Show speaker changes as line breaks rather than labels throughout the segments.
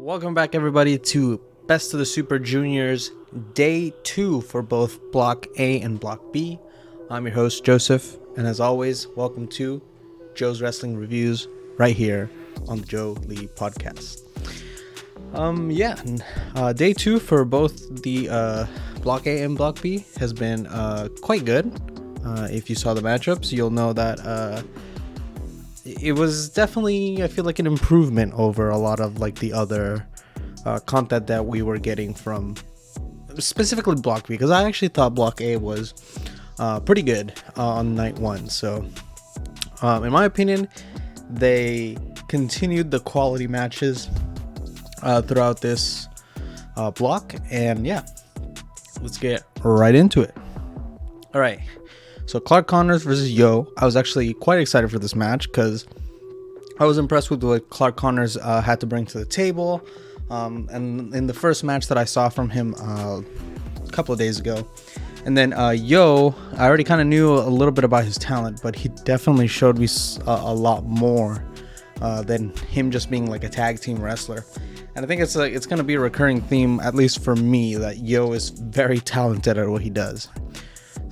Welcome back, everybody, to Best of the Super Juniors, Day 2 for both Block A and Block B. I'm your host, Joseph, and as always, welcome to Joe's Wrestling Reviews right here on the Joe Lee Podcast. Day 2 for both the Block A and Block B has been quite good. If you saw the matchups, you'll know that it was definitely, I feel like, an improvement over a lot of like the other content that we were getting from specifically Block B, because I actually thought Block A was pretty good on night one. So in my opinion, they continued the quality matches throughout this block, and yeah, let's get right into it. All right. So Clark Connors versus Yo. I was actually quite excited for this match because I was impressed with what Clark Connors had to bring to the table. And in the first match that I saw from him a couple of days ago. And then Yo, I already kind of knew a little bit about his talent, but he definitely showed me a lot more than him just being like a tag team wrestler. And I think it's going to be a recurring theme, at least for me, that Yo is very talented at what he does.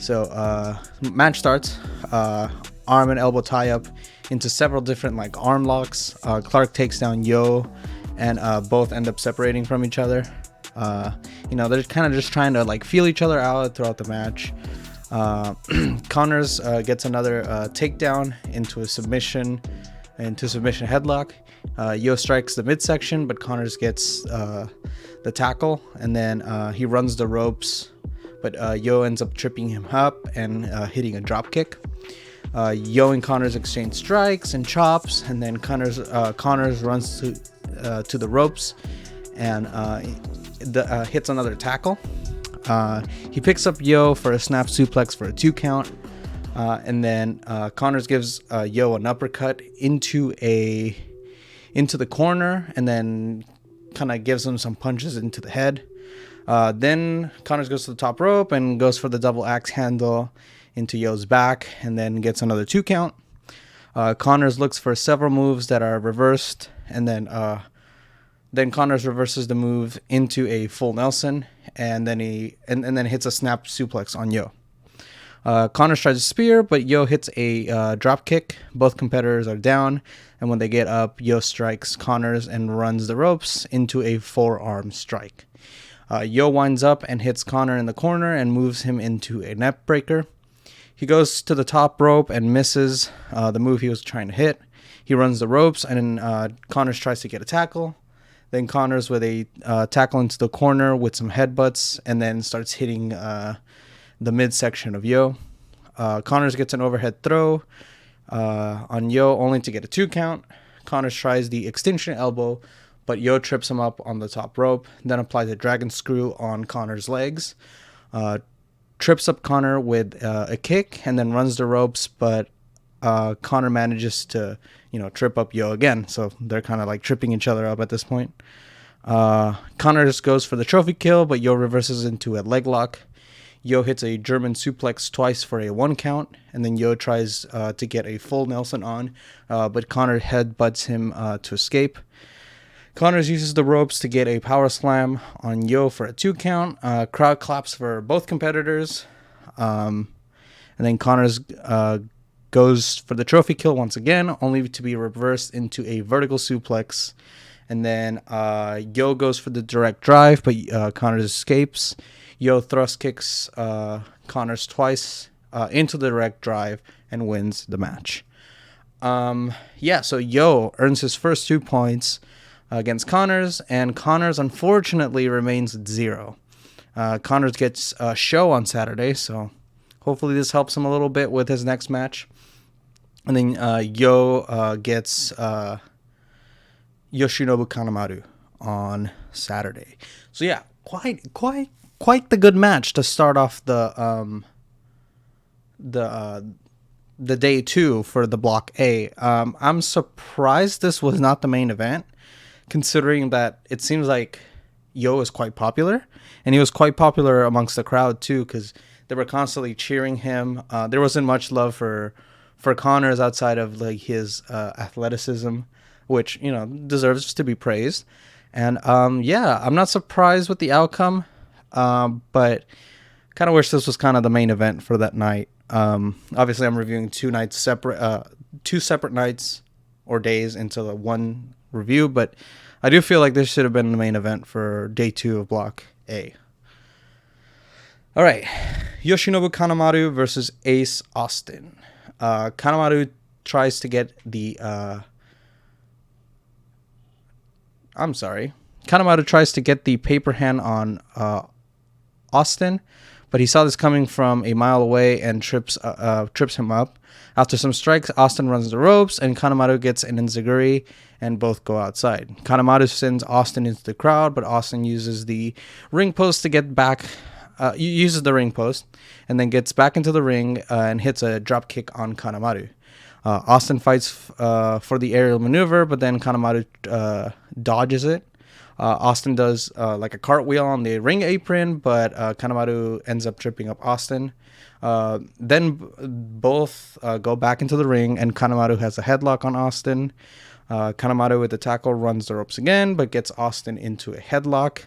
So match starts, arm and elbow tie up into several different like arm locks. Clark takes down Yo, and both end up separating from each other. They're kind of just trying to like feel each other out throughout the match. Connors gets another takedown into a submission headlock. Yo strikes the midsection, but Connors gets the tackle, and then he runs the ropes. But Yo ends up tripping him up and hitting a drop kick. Yo and Connors exchange strikes and chops, and then Connors runs to the ropes and hits another tackle. He picks up Yo for a snap suplex for a 2 count, and then Connors gives Yo an uppercut into the corner, and then kind of gives him some punches into the head. Then Connors goes to the top rope and goes for the double axe handle into Yo's back, and then gets another 2 count. Connors looks for several moves that are reversed, and then Connors reverses the move into a full Nelson, and then then hits a snap suplex on Yo. Connors tries a spear, but Yo hits a drop kick. Both competitors are down, and when they get up, Yo strikes Connors and runs the ropes into a forearm strike. Yo winds up and hits Connor in the corner and moves him into a neck breaker. He goes to the top rope and misses the move he was trying to hit. He runs the ropes, and Connors tries to get a tackle. Then Connors with a tackle into the corner with some headbutts, and then starts hitting the midsection of Yo. Connors gets an overhead throw on Yo, only to get a 2 count. Connors tries the extension elbow, but Yo trips him up on the top rope, then applies a dragon screw on Connor's legs, trips up Connor with a kick, and then runs the ropes, but Connor manages to, trip up Yo again, so they're kind of like tripping each other up at this point. Connor just goes for the trophy kill, but Yo reverses into a leg lock. Yo hits a German suplex twice for a 1 count, and then Yo tries to get a full Nelson on, but Connor headbutts him to escape. Connors uses the ropes to get a power slam on Yo for a 2 count. Crowd claps for both competitors. And then Connors goes for the trophy kill once again, only to be reversed into a vertical suplex. And then Yo goes for the direct drive, but Connors escapes. Yo thrust kicks Connors twice into the direct drive and wins the match. So Yo earns his first 2 points against Connors, and Connors unfortunately remains at 0. Connors gets a show on Saturday, so hopefully this helps him a little bit with his next match. And then Yo gets Yoshinobu Kanamaru on Saturday. So yeah, quite the good match to start off the day 2 for the Block A. I'm surprised this was not the main event, considering that it seems like Yo is quite popular, and he was quite popular amongst the crowd too, because they were constantly cheering him. There wasn't much love for Connors outside of like his athleticism, which deserves to be praised. And yeah, I'm not surprised with the outcome, but kind of wish this was kind of the main event for that night. Obviously, I'm reviewing two separate nights or days into the one review, but I do feel like this should have been the main event for day 2 of Block A. All right, Yoshinobu Kanamaru versus Ace Austin. Kanamaru tries to get the Kanamaru tries to get the paper hand on Austin, but he saw this coming from a mile away and trips him up. After some strikes, Austin runs the ropes, and Kanamaru gets an enziguri, and both go outside. Kanamaru sends Austin into the crowd, but Austin uses the ring post to get back. Uses the ring post, and then gets back into the ring and hits a drop kick on Kanamaru. Austin fights for the aerial maneuver, but then Kanamaru dodges it. Austin does like a cartwheel on the ring apron, but Kanamaru ends up tripping up Austin. Then both go back into the ring, and Kanamaru has a headlock on Austin. Kanamaru with the tackle runs the ropes again, but gets Austin into a headlock.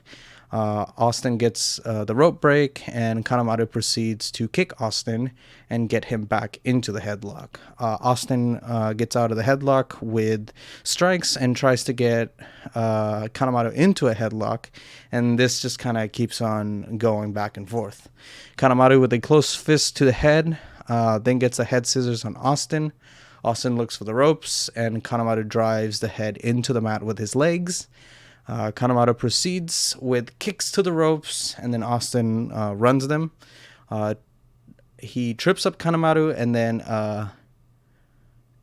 Austin gets the rope break, and Kanamaru proceeds to kick Austin and get him back into the headlock. Austin gets out of the headlock with strikes and tries to get Kanamaru into a headlock, and this just kind of keeps on going back and forth. Kanamaru with a close fist to the head, then gets a head scissors on Austin. Austin looks for the ropes, and Kanamaru drives the head into the mat with his legs. Kanamaru proceeds with kicks to the ropes, and then Austin runs them. He trips up Kanamaru and then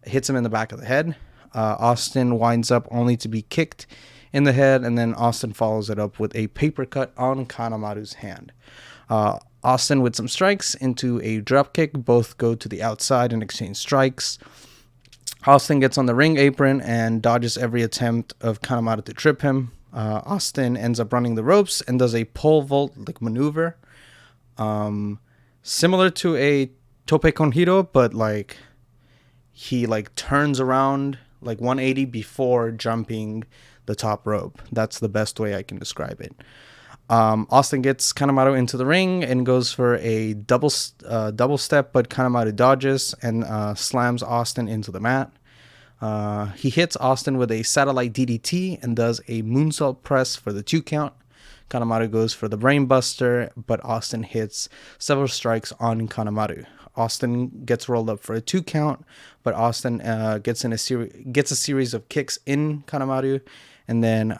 hits him in the back of the head. Austin winds up only to be kicked in the head, and then Austin follows it up with a paper cut on Kanamaru's hand. Austin with some strikes into a drop kick. Both go to the outside and exchange strikes. Austin gets on the ring apron and dodges every attempt of Kanamaru to trip him. Austin ends up running the ropes and does a pole vault like maneuver, similar to a tope con hiro, but like he like turns around like 180 before jumping the top rope. That's the best way I can describe it. Austin gets Kanamaru into the ring and goes for a double step, but Kanamaru dodges and slams Austin into the mat. He hits Austin with a satellite DDT and does a moonsault press for the 2 count. Kanamaru goes for the brainbuster, but Austin hits several strikes on Kanamaru. Austin gets rolled up for a 2 count, but Austin gets a series of kicks in Kanamaru, and then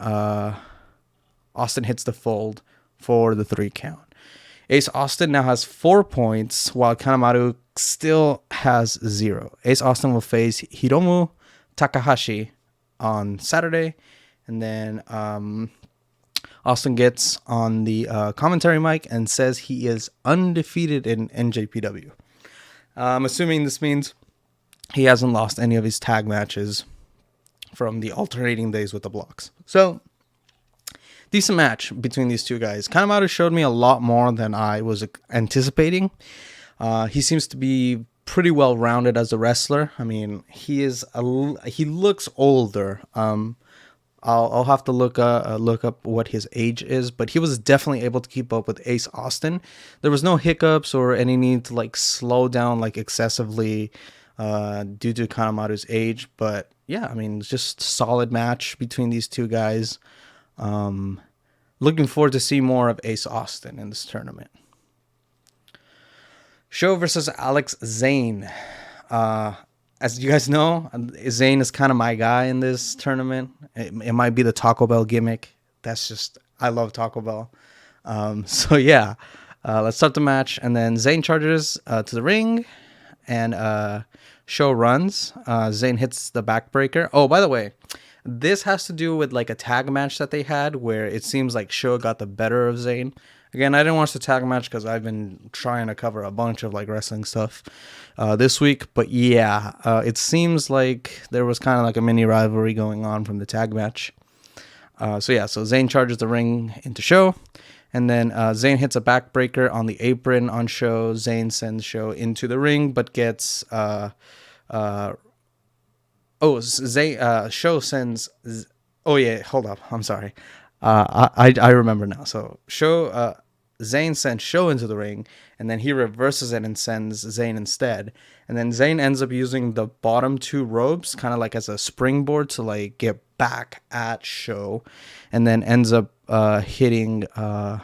Austin hits the fold for the 3 count. Ace Austin now has 4 points, while Kanamaru still has 0. Ace Austin will face Hiromu Takahashi on Saturday, and then Austin gets on the commentary mic and says he is undefeated in NJPW. I'm assuming this means he hasn't lost any of his tag matches from the alternating days with the blocks. So, decent match between these two guys. Kanamaru showed me a lot more than I was anticipating. He seems to be pretty well rounded as a wrestler. I mean, he looks older. I'll have to look up what his age is, but he was definitely able to keep up with Ace Austin. There was no hiccups or any need to like slow down like excessively due to Kanamaru's age. But yeah, I mean, it's just a solid match between these two guys. Looking forward to see more of Ace Austin in this tournament. Sho versus Alex Zayne. As you guys know, Zayne is kind of my guy in this tournament. It might be the Taco Bell gimmick. That's just, I love Taco Bell. So yeah, let's start the match. And then Zayne charges to the ring, and Sho runs. Zayne hits the backbreaker. Oh, by the way, this has to do with like a tag match that they had where it seems like Sho got the better of Zayne. Again, I didn't watch the tag match because I've been trying to cover a bunch of like wrestling stuff this week. But yeah, it seems like there was kind of like a mini rivalry going on from the tag match. So Zayne charges the ring into Sho. And then Zayne hits a backbreaker on the apron on Sho. Zayne sends Sho into the ring, but gets... Sho sends Oh yeah, hold up. I'm sorry. I remember now. So Zayne sends Sho into the ring, and then he reverses it and sends Zayne instead. And then Zayne ends up using the bottom two ropes, kind of like as a springboard to like get back at Sho, and then ends up hitting a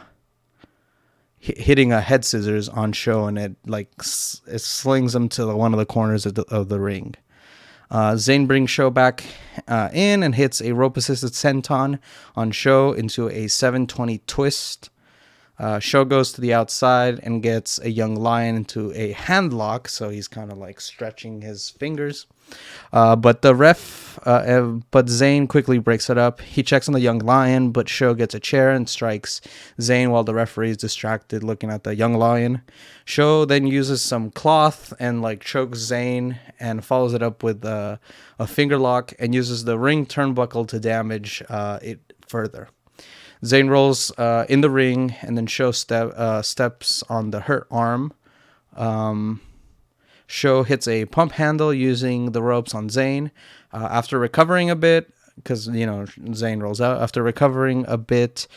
head scissors on Sho, and it like it slings him to one of the corners of the ring. Zayne brings Sho back in and hits a rope-assisted senton on Sho into a 720 twist. Sho goes to the outside and gets a young lion into a hand lock, so he's kind of like stretching his fingers. But Zayne quickly breaks it up. He checks on the young lion, but Sho gets a chair and strikes Zayne while the referee is distracted looking at the young lion. Sho then uses some cloth and like chokes Zayne and follows it up with a finger lock and uses the ring turnbuckle to damage it further. Zayne rolls in the ring, and then Sho steps on the hurt arm. Sho hits a pump handle using the ropes on Zayne. After recovering a bit, because Zayne rolls out. After recovering a bit,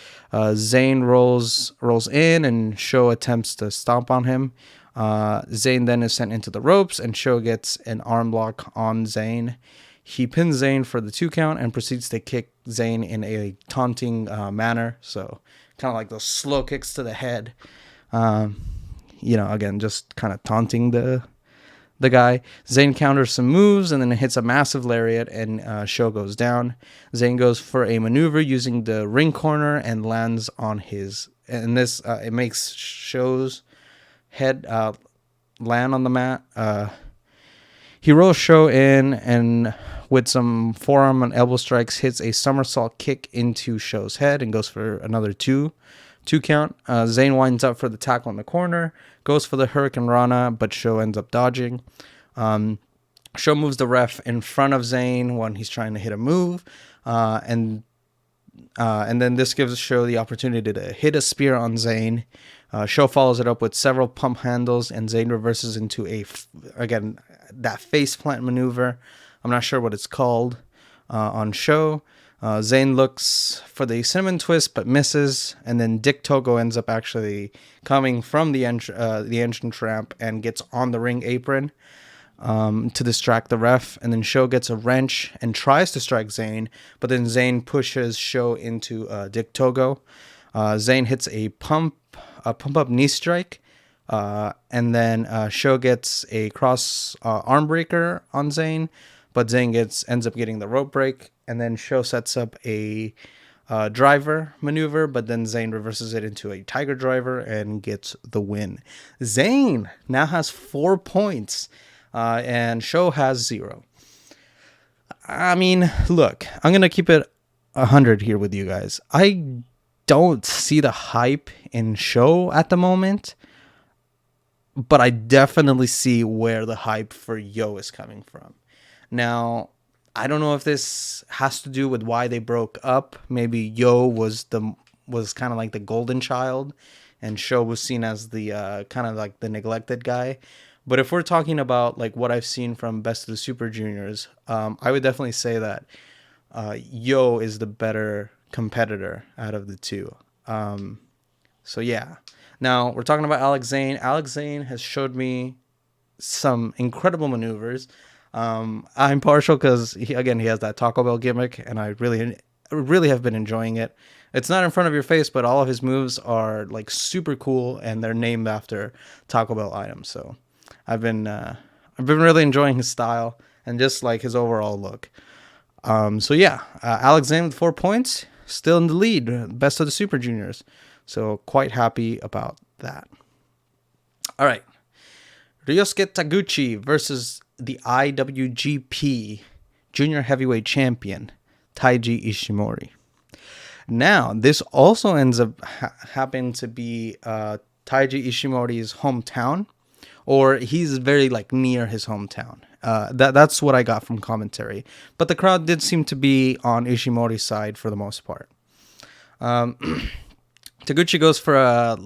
Zayne rolls in, and Sho attempts to stomp on him. Zayne then is sent into the ropes, and Sho gets an arm lock on Zayne. He pins Zayne for the 2 count and proceeds to kick Zayne in a taunting manner. So kind of like those slow kicks to the head. Again, just kind of taunting the guy. Zayne counters some moves and then hits a massive lariat, and Sho goes down. Zayne goes for a maneuver using the ring corner and lands on his. And this it makes Sho's head land on the mat. He rolls Sho in and with some forearm and elbow strikes hits a somersault kick into Sho's head and goes for another two count. Zayne winds up for the tackle in the corner, goes for the Hurricane Rana, but Sho ends up dodging. Sho moves the ref in front of Zayne when he's trying to hit a move, and then this gives Sho the opportunity to hit a spear on Zayne. Sho follows it up with several pump handles, and Zayne reverses into that face plant maneuver. I'm not sure what it's called on Sho. Zayne looks for the cinnamon twist but misses, and then Dick Togo ends up actually coming from the entrance ramp and gets on the ring apron to distract the ref, and then Sho gets a wrench and tries to strike Zayne, but then Zayne pushes Sho into Dick Togo. Zayne hits a pump up knee strike, and then Sho gets a cross arm breaker on Zayne, but Zayne ends up getting the rope break, and then Sho sets up a driver maneuver, but then Zayne reverses it into a tiger driver and gets the win. Zayne now has 4 points, and Sho has 0. I mean, look, I'm going to keep it 100 here with you guys. I don't see the hype in Sho at the moment, but I definitely see where the hype for Yo is coming from. Now, I don't know if this has to do with why they broke up. Maybe Yo was kind of like the golden child, and Sho was seen as the kind of like the neglected guy. But if we're talking about like what I've seen from Best of the Super Juniors, I would definitely say that Yo is the better competitor out of the two. So yeah. Now we're talking about Alex Zayne. Alex Zayne has showed me some incredible maneuvers. I'm partial because he has that Taco Bell gimmick, and I really have been enjoying it. It's not in front of your face, but all of his moves are like super cool, and they're named after Taco Bell items. So I've been really enjoying his style and just like his overall look. So yeah, Alex Zayne with 4 points, still in the lead, Best of the Super Juniors. So quite happy about that. All right, Ryusuke Taguchi versus the IWGP Junior Heavyweight Champion, Taigi Ishimori. Now, this also ends up happening to be Taigi Ishimori's hometown, or he's very like near his hometown. That's what I got from commentary. But the crowd did seem to be on Ishimori's side for the most part. Taguchi goes for a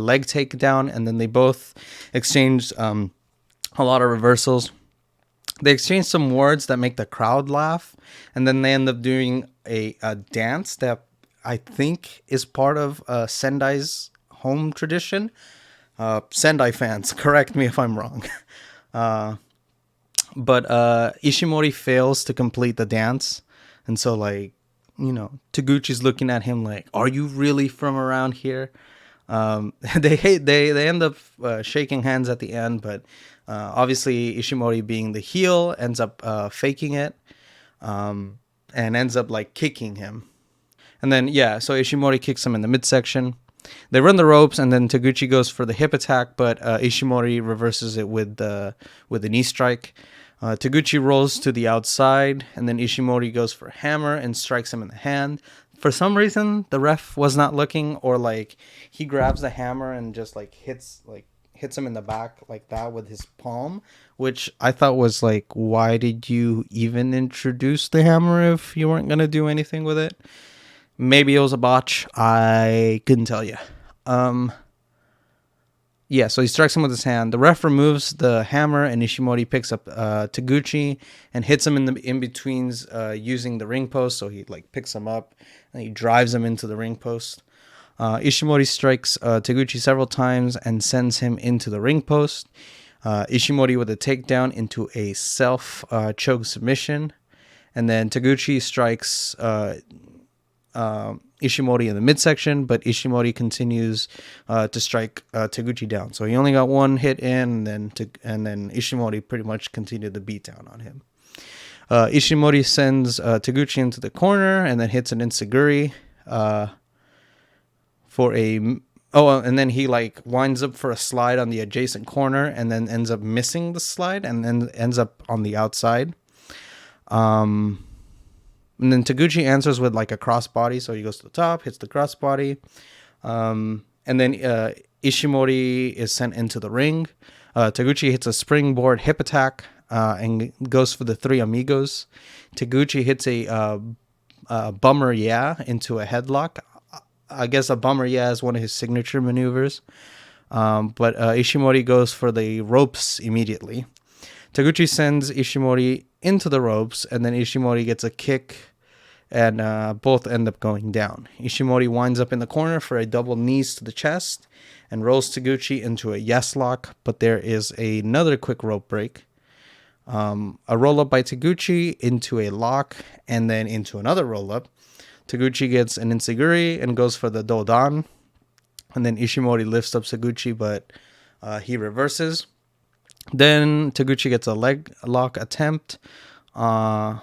leg takedown, and then they both exchange a lot of reversals. They exchange some words that make the crowd laugh, and then they end up doing a dance that I think is part of Sendai's home tradition. Sendai fans, correct me if I'm wrong. But Ishimori fails to complete the dance, and so Taguchi's looking at him like, "Are you really from around here?" They end up shaking hands at the end, but obviously Ishimori, being the heel, ends up faking it, and ends up kicking him. And then so Ishimori kicks him in the midsection. They run the ropes, and then Taguchi goes for the hip attack, but Ishimori reverses it with a knee strike. Taguchi rolls to the outside, and then Ishimori goes for a hammer and strikes him in the hand. For some reason, the ref was not looking, or he grabs the hammer and just hits him in the back like that with his palm, which I thought was why did you even introduce the hammer if you weren't gonna do anything with it? Maybe it was a botch. I couldn't tell you. So he strikes him with his hand. The ref removes the hammer, and Ishimori picks up Taguchi and hits him in the in-betweens using the ring post. So he picks him up and he drives him into the ring post. Ishimori strikes Taguchi several times and sends him into the ring post. Ishimori with a takedown into a self-choke submission. And then Taguchi strikes Ishimori in the midsection, but Ishimori continues to strike Taguchi down. So he only got one hit in, and then Ishimori pretty much continued the beatdown on him. Ishimori sends Taguchi into the corner and then hits an enziguri and then he winds up for a slide on the adjacent corner and then ends up missing the slide and then ends up on the outside. And then Taguchi answers with a crossbody, so he goes to the top, hits the crossbody, and then Ishimori is sent into the ring. Taguchi hits a springboard hip attack and goes for the three amigos. Taguchi hits a bummer into a headlock. I guess a bummer is one of his signature maneuvers, but Ishimori goes for the ropes immediately. Taguchi sends Ishimori into the ropes, and then Ishimori gets a kick, and both end up going down. Ishimori winds up in the corner for a double knees to the chest and rolls Taguchi into a yes lock, but there is another quick rope break. A roll-up by Taguchi into a lock, and then into another roll-up. Taguchi gets an enziguri and goes for the dodan, and then Ishimori lifts up Taguchi, but he reverses. Then Taguchi gets a leg lock attempt on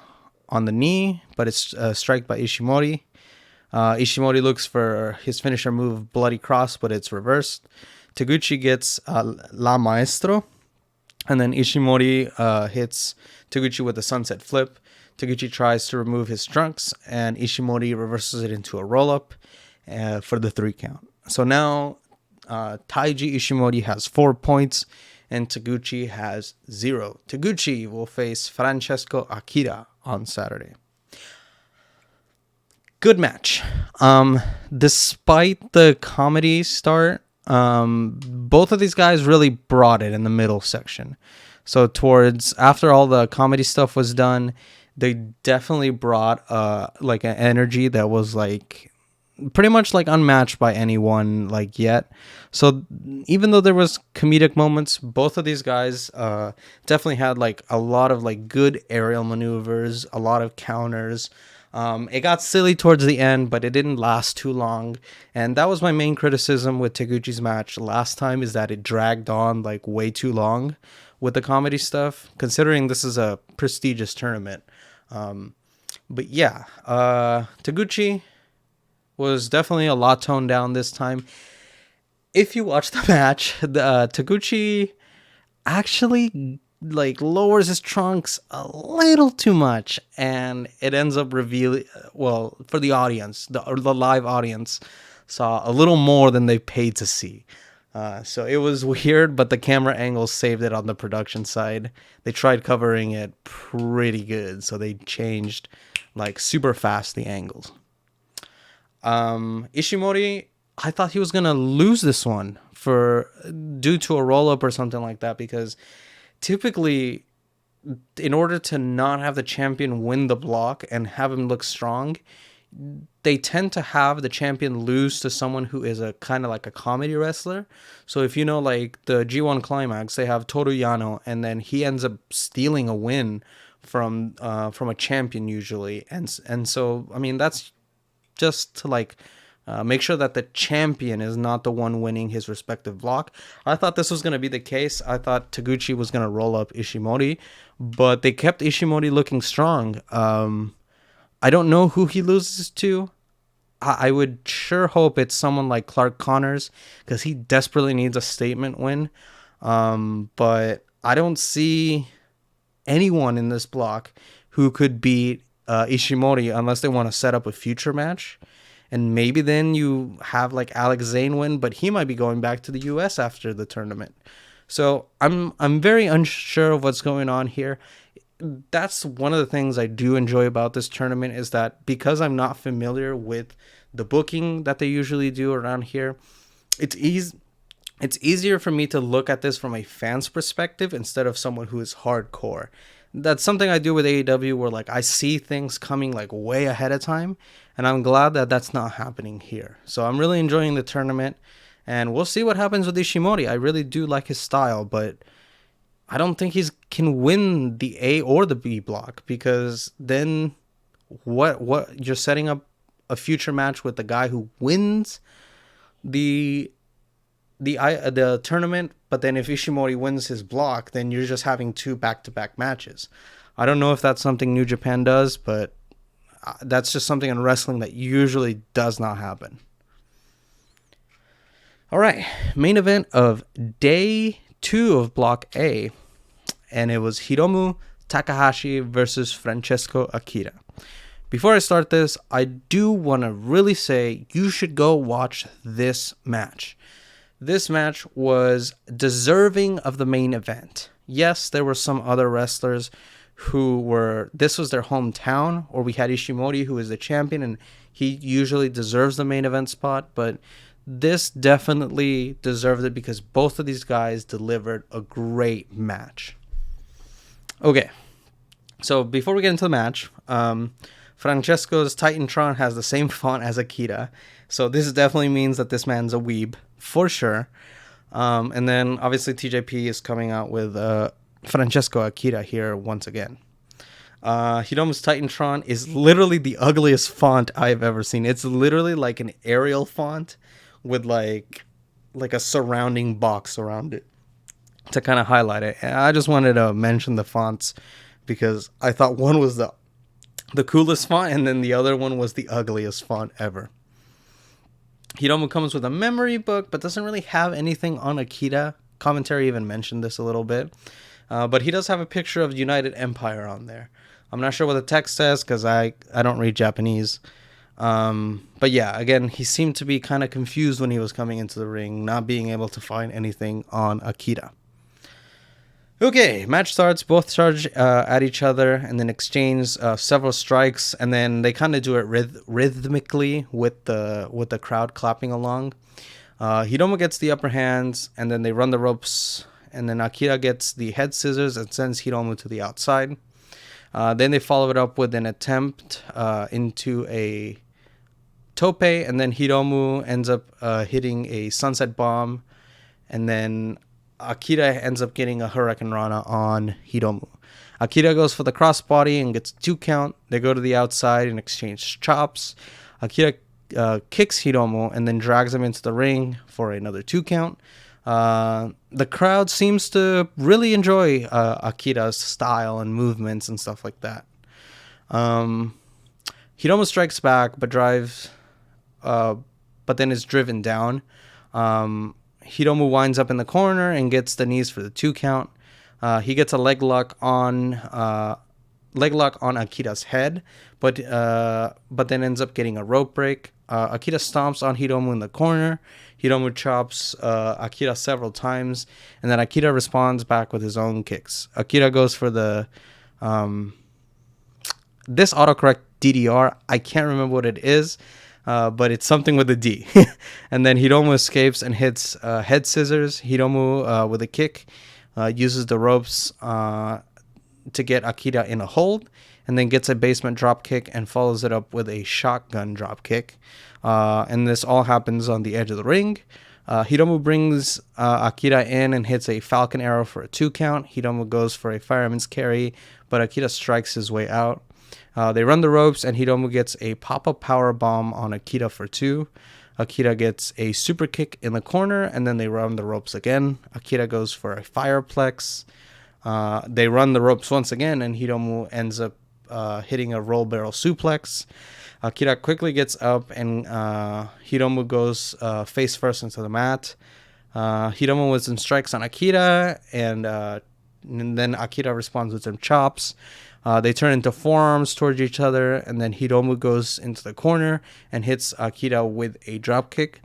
the knee, but it's struck by Ishimori. Ishimori looks for his finisher move, Bloody Cross, but it's reversed. Taguchi gets La Maestro, and then Ishimori hits Taguchi with a sunset flip. Taguchi tries to remove his trunks, and Ishimori reverses it into a roll-up for the 3 count. So now Taiji Ishimori has 4 points, and Taguchi has 0. Taguchi will face Francesco Akira on Saturday. Good match. Despite the comedy start, both of these guys really brought it in the middle section. So after all the comedy stuff was done, they definitely brought an energy that was pretty much unmatched by anyone yet. So even though there was comedic moments, both of these guys definitely had a lot of good aerial maneuvers, a lot of counters. It got silly towards the end, but it didn't last too long, and that was my main criticism with Taguchi's match last time, is that it dragged on way too long with the comedy stuff, considering this is a prestigious tournament. But yeah, Taguchi was definitely a lot toned down this time. If you watch the match, Taguchi actually lowers his trunks a little too much, and it ends up revealing, for the audience, the live audience saw a little more than they paid to see. So it was weird, but the camera angles saved it on the production side. They tried covering it pretty good, so they changed super fast the angles. Ishimori, I thought he was gonna lose this one due to a roll up or something like that, because typically in order to not have the champion win the block and have him look strong, they tend to have the champion lose to someone who is a kind of like a comedy wrestler. So if you know, like the G1 Climax, they have Toru Yano, and then he ends up stealing a win from a champion usually, and so I mean that's just to like make sure that the champion is not the one winning his respective block. I thought this was going to be the case. I thought Taguchi was going to roll up Ishimori, but they kept Ishimori looking strong. I don't know who he loses to. I would sure hope it's someone like Clark Connors, because he desperately needs a statement win. But I don't see anyone in this block who could beat Ishimori unless they want to set up a future match. And maybe then you have like Alex Zayne win, but he might be going back to the US after the tournament. So I'm very unsure of what's going on here. That's one of the things I do enjoy about this tournament, is that because I'm not familiar with the booking that they usually do around here, it's easier for me to look at this from a fan's perspective instead of someone who is hardcore. That's something I do with AEW, where like I see things coming like way ahead of time, and I'm glad that that's not happening here. So I'm really enjoying the tournament, and we'll see what happens with Ishimori. I really do like his style, but I don't think he can win the A or the B block, because then what you're setting up a future match with the guy who wins the tournament, but then if Ishimori wins his block, then you're just having 2 back-to-back matches. I don't know if that's something New Japan does, but that's just something in wrestling that usually does not happen. All right, main event of day 2 of Block A, and it was Hiromu Takahashi versus Francesco Akira. Before I start this, I do want to really say you should go watch this match. This match was deserving of the main event. Yes, there were some other wrestlers this was their hometown, or we had Ishimori, who is the champion, and he usually deserves the main event spot, but this definitely deserved it because both of these guys delivered a great match. Okay, so before we get into the match, Francesco's Titantron has the same font as Akira, so this definitely means that this man's a weeb, for sure. And then obviously TJP is coming out with Francesco Akira here once again. Hiromu's Titantron is literally the ugliest font I've ever seen. It's literally like an Arial font with like a surrounding box around it to kind of highlight it. And I just wanted to mention the fonts because I thought one was the coolest font, and then the other one was the ugliest font ever. Hiromu comes with a memory book, but doesn't really have anything on Akira. Commentary even mentioned this a little bit. But he does have a picture of United Empire on there. I'm not sure what the text says because I don't read Japanese. But yeah, again, he seemed to be kind of confused when he was coming into the ring, not being able to find anything on Akira. Okay, match starts. Both charge at each other and then exchange several strikes, and then they kind of do it rhythmically with the crowd clapping along. Hiromu gets the upper hand, and then they run the ropes, and then Akira gets the head scissors and sends Hiromu to the outside. Then they follow it up with an attempt into a tope, and then Hiromu ends up hitting a sunset bomb, and then Akira ends up getting a Hurricane Rana on Hiromu. Akira goes for the crossbody and gets a 2 count. They go to the outside and exchange chops. Akira kicks Hiromu and then drags him into the ring for another 2 count. The crowd seems to really enjoy Akira's style and movements and stuff like that. Hiromu strikes back but then is driven down. Hiromu winds up in the corner and gets the knees for the 2 count. He gets a leg lock on Akira's head, but then ends up getting a rope break. Akira stomps on Hiromu in the corner. Hiromu chops Akira several times, and then Akira responds back with his own kicks. Akira goes for the this autocorrect DDR. I can't remember what it is. But it's something with a D. And then Hiromu escapes and hits head scissors. Hiromu with a kick uses the ropes to get Akira in a hold, and then gets a basement drop kick and follows it up with a shotgun drop kick. And this all happens on the edge of the ring. Hiromu brings Akira in and hits a Falcon Arrow for a 2 count. Hiromu goes for a Fireman's Carry, but Akira strikes his way out. They run the ropes, and Hiromu gets a pop-up power bomb on Akira for 2. Akira gets a super kick in the corner, and then they run the ropes again. Akira goes for a Fireplex. They run the ropes once again, and Hiromu ends up hitting a roll barrel suplex. Akira quickly gets up, and Hiromu goes face first into the mat. Hiromu was in strikes on Akira, and then Akira responds with some chops. They turn into forearms towards each other, and then Hiromu goes into the corner and hits Akira with a dropkick.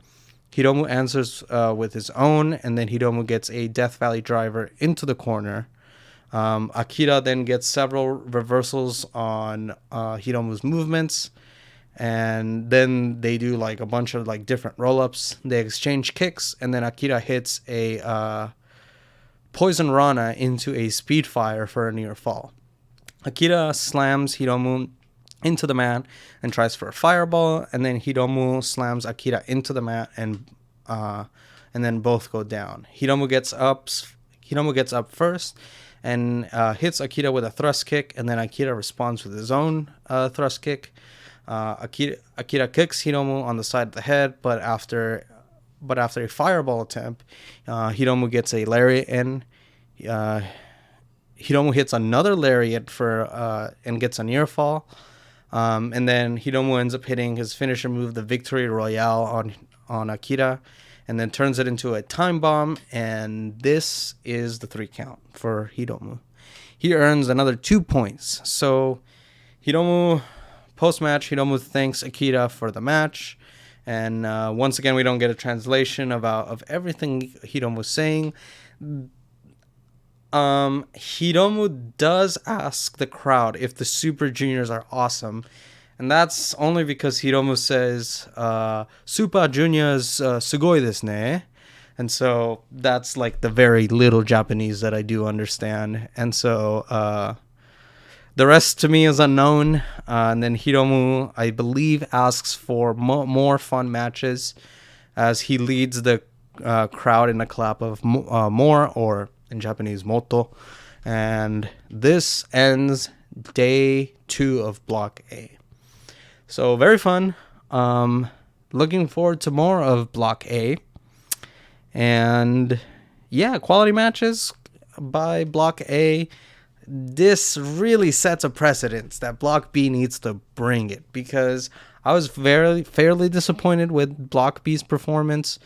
Hiromu answers with his own, and then Hiromu gets a Death Valley driver into the corner. Akira then gets several reversals on Hiromu's movements, and then they do like a bunch of like different roll-ups. They exchange kicks, and then Akira hits a Poison Rana into a Speed Fire for a near fall. Akira slams Hiromu into the mat and tries for a fireball, and then Hiromu slams Akira into the mat, and then both go down. Hiromu gets up first and hits Akira with a thrust kick, and then Akira responds with his own thrust kick. Akira kicks Hiromu on the side of the head, but after a fireball attempt, Hiromu gets a lariat in. Hiromu hits another lariat and gets a near fall. And then Hiromu ends up hitting his finisher move, the Victory Royale, on Akira, and then turns it into a time bomb. And this is the 3 count for Hiromu. He earns another 2 points. So post-match, Hiromu thanks Akira for the match. And once again, we don't get a translation of everything Hiromu was saying. Hiromu does ask the crowd if the Super Juniors are awesome, and that's only because Hiromu says Super Juniors sugoi desu ne, and so that's like the very little Japanese that I do understand, and so the rest to me is unknown. And then Hiromu, I believe, asks for more fun matches as he leads the crowd in a clap of more, or in Japanese, moto. And this ends day 2 of Block A. So very fun. Looking forward to more of Block A. And yeah, quality matches by Block A. This really sets a precedence that Block B needs to bring it, because I was fairly disappointed with Block B's performance,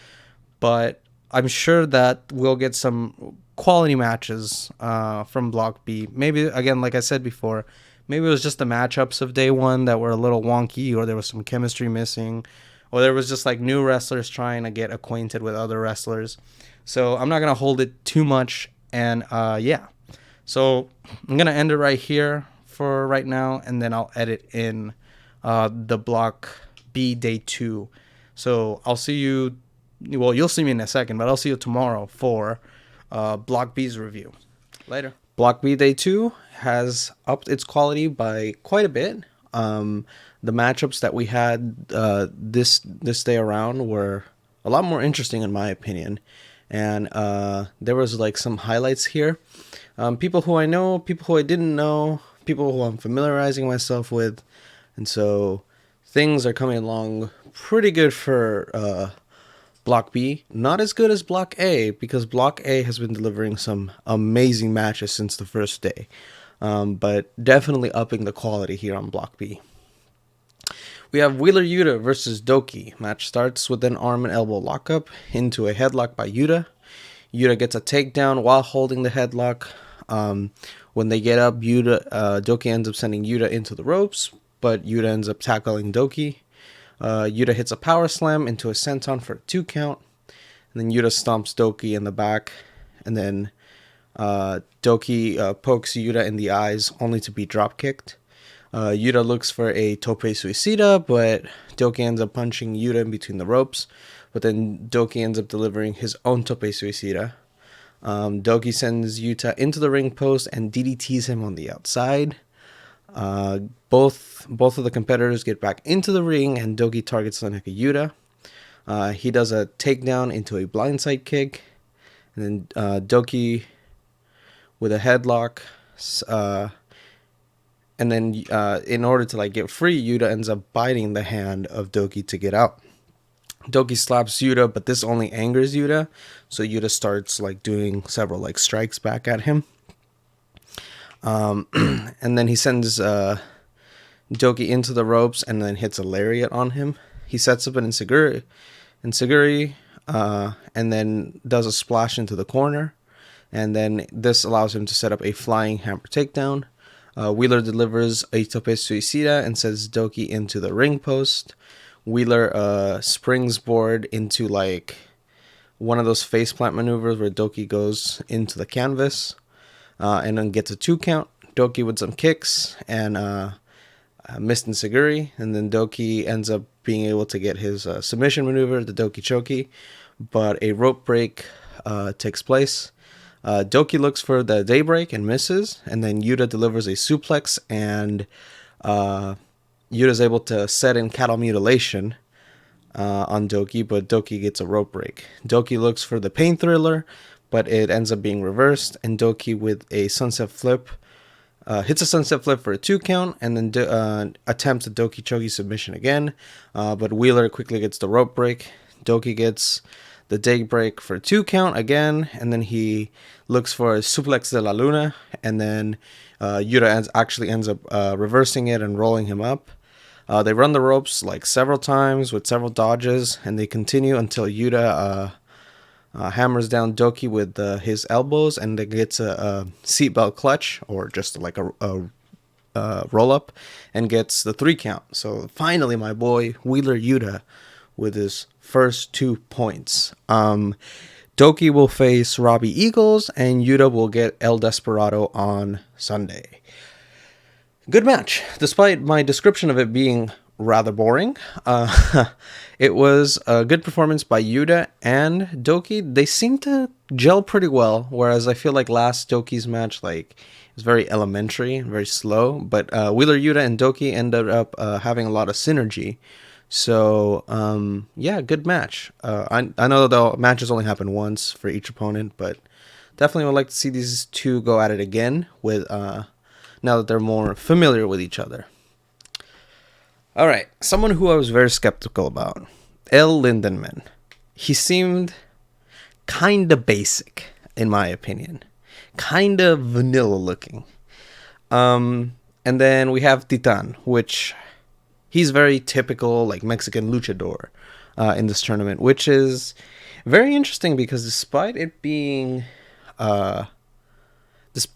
but I'm sure that we'll get some quality matches from Block B. Maybe, again, like I said before, maybe it was just the matchups of day 1 that were a little wonky, or there was some chemistry missing, or there was just like new wrestlers trying to get acquainted with other wrestlers. So I'm not going to hold it too much. And yeah, so I'm going to end it right here for right now, and then I'll edit in the Block B day 2. So I'll see you, well, you'll see me in a second, but I'll see you tomorrow for Block B's review. Later. Block B day 2 has upped its quality by quite a bit. The matchups that we had this day around were a lot more interesting in my opinion, and there was like some highlights here. People who I know, people who I didn't know, people who I'm familiarizing myself with, and so things are coming along pretty good for Block B. Not as good as Block A, because Block A has been delivering some amazing matches since the first day, but definitely upping the quality here on Block B. We have Wheeler Yuta versus Douki. Match starts with an arm and elbow lockup into a headlock by Yuta. Yuta gets a takedown while holding the headlock. When they get up, Douki ends up sending Yuta into the ropes, but Yuta ends up tackling Douki. Yuta hits a power slam into a senton for a 2 count. And then Yuta stomps Douki in the back. And then Douki pokes Yuta in the eyes, only to be drop kicked. Yuta looks for a tope suicida, but Douki ends up punching Yuta in between the ropes. But then Douki ends up delivering his own tope suicida. Douki sends Yuta into the ring post and DDTs him on the outside. Both of the competitors get back into the ring, and Douki targets Seneca Yuta. He does a takedown into a blindside kick, and then Douki with a headlock. And then in order to like get free, Yuta ends up biting the hand of Douki to get out. Douki slaps Yuta, but this only angers Yuta, so Yuta starts like doing several like strikes back at him. And then he sends Douki into the ropes and then hits a lariat on him. He sets up an enziguri, and then does a splash into the corner. And then this allows him to set up a flying hammer takedown. Wheeler delivers a tope suicida and sends Douki into the ring post. Wheeler springboard into like one of those faceplant maneuvers where Douki goes into the canvas and then gets a 2 count. Douki with some kicks and missed enziguri, and then Douki ends up being able to get his submission maneuver, the Douki choki, but a rope break takes place. Douki looks for the daybreak and misses, and then Yuta delivers a suplex, and Yuta's able to set in cattle mutilation on Douki, but Douki gets a rope break. Douki looks for the pain thriller, but it ends up being reversed, and Douki with a sunset flip hits a sunset flip for a 2 count, and then attempts a Douki choki submission again, but Wheeler quickly gets the rope break. Douki gets the daybreak for a 2 count again, and then he looks for a suplex de la luna, and then Yuta actually ends up reversing it and rolling him up. They run the ropes like several times with several dodges, and they continue until Yuta hammers down Douki with his elbows, and then gets a seatbelt clutch, or just like a roll up, and gets the 3 count. So finally, my boy Wheeler Yuta with his first 2 points. Douki will face Robby Eagles, and Yuta will get El Desperado on Sunday. Good match, despite my description of it being rather boring. It was a good performance by Yuta and Douki. They seem to gel pretty well, whereas I feel like last Douki's match like was very elementary and very slow. But Wheeler Yuta and Douki ended up having a lot of synergy. So yeah, good match. I know the matches only happen once for each opponent, but definitely would like to see these two go at it again with now that they're more familiar with each other. All right, someone who I was very skeptical about, El Lindanman. He seemed kind of basic, in my opinion. Kind of vanilla looking. And then we have Titan, which he's very typical, like Mexican luchador in this tournament, which is very interesting because despite it being,